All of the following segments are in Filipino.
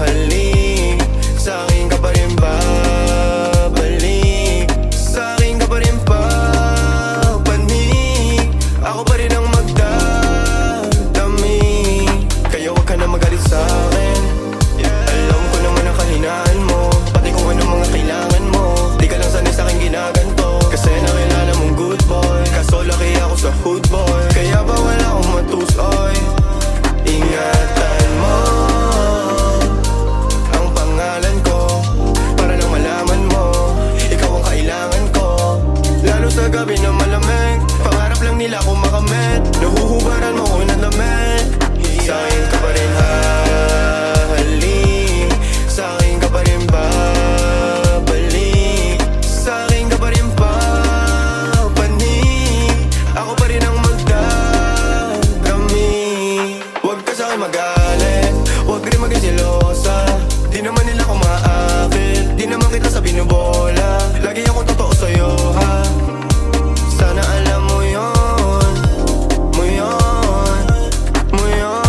hahalik, sa'kin ka pa rin babalik, sa'kin ka pa rin papanik, ako pa rin ang magdadami. Kaya wag ka na magalit sa'kin, alam ko naman ang kahinaan mo, pati kung ano mga kailangan mo. Di ka lang sanay sa'king ginaganto, kasi nakilala mong good boy, kaso laki ako sa hood boy. Kaya bawal akong matusoy, ingatan mo ang pangalan ko, para lang malaman mo, ikaw ang kailangan ko. Lalo sa gabi na malamig, pangarap lang nila akong makamit, nahuhubaran mo ko ng damit. Sa'kin ka pa rin hahalik, sa'kin ka pa rin babalik, sa'kin ka pa rin papanik, ako pa rin ang magdadami. Huwag ka sa'kin magalit, huwag rin maging selosa, di naman nila ako maakit, di naman kita sa binubola, lagi ako totoo sa'yo ha. Sana alam mo yun, mo yun, mo yun.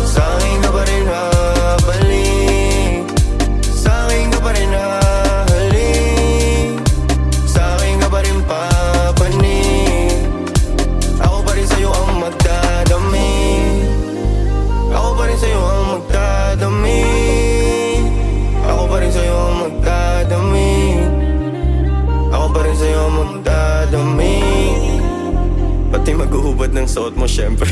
Sa'kin ka pa rin babalik, sa'kin ka pa rin hahalik, sa'kin ka pa rin papanik, ako pa rin sa'yo ang magdadami, ako pa rin sa'yo ang magdadami, ako pa rin sa'yo ang magdadami, ako pa rin sa'yo ang magdadami. Pati maghuhubad ng suot mo syempre.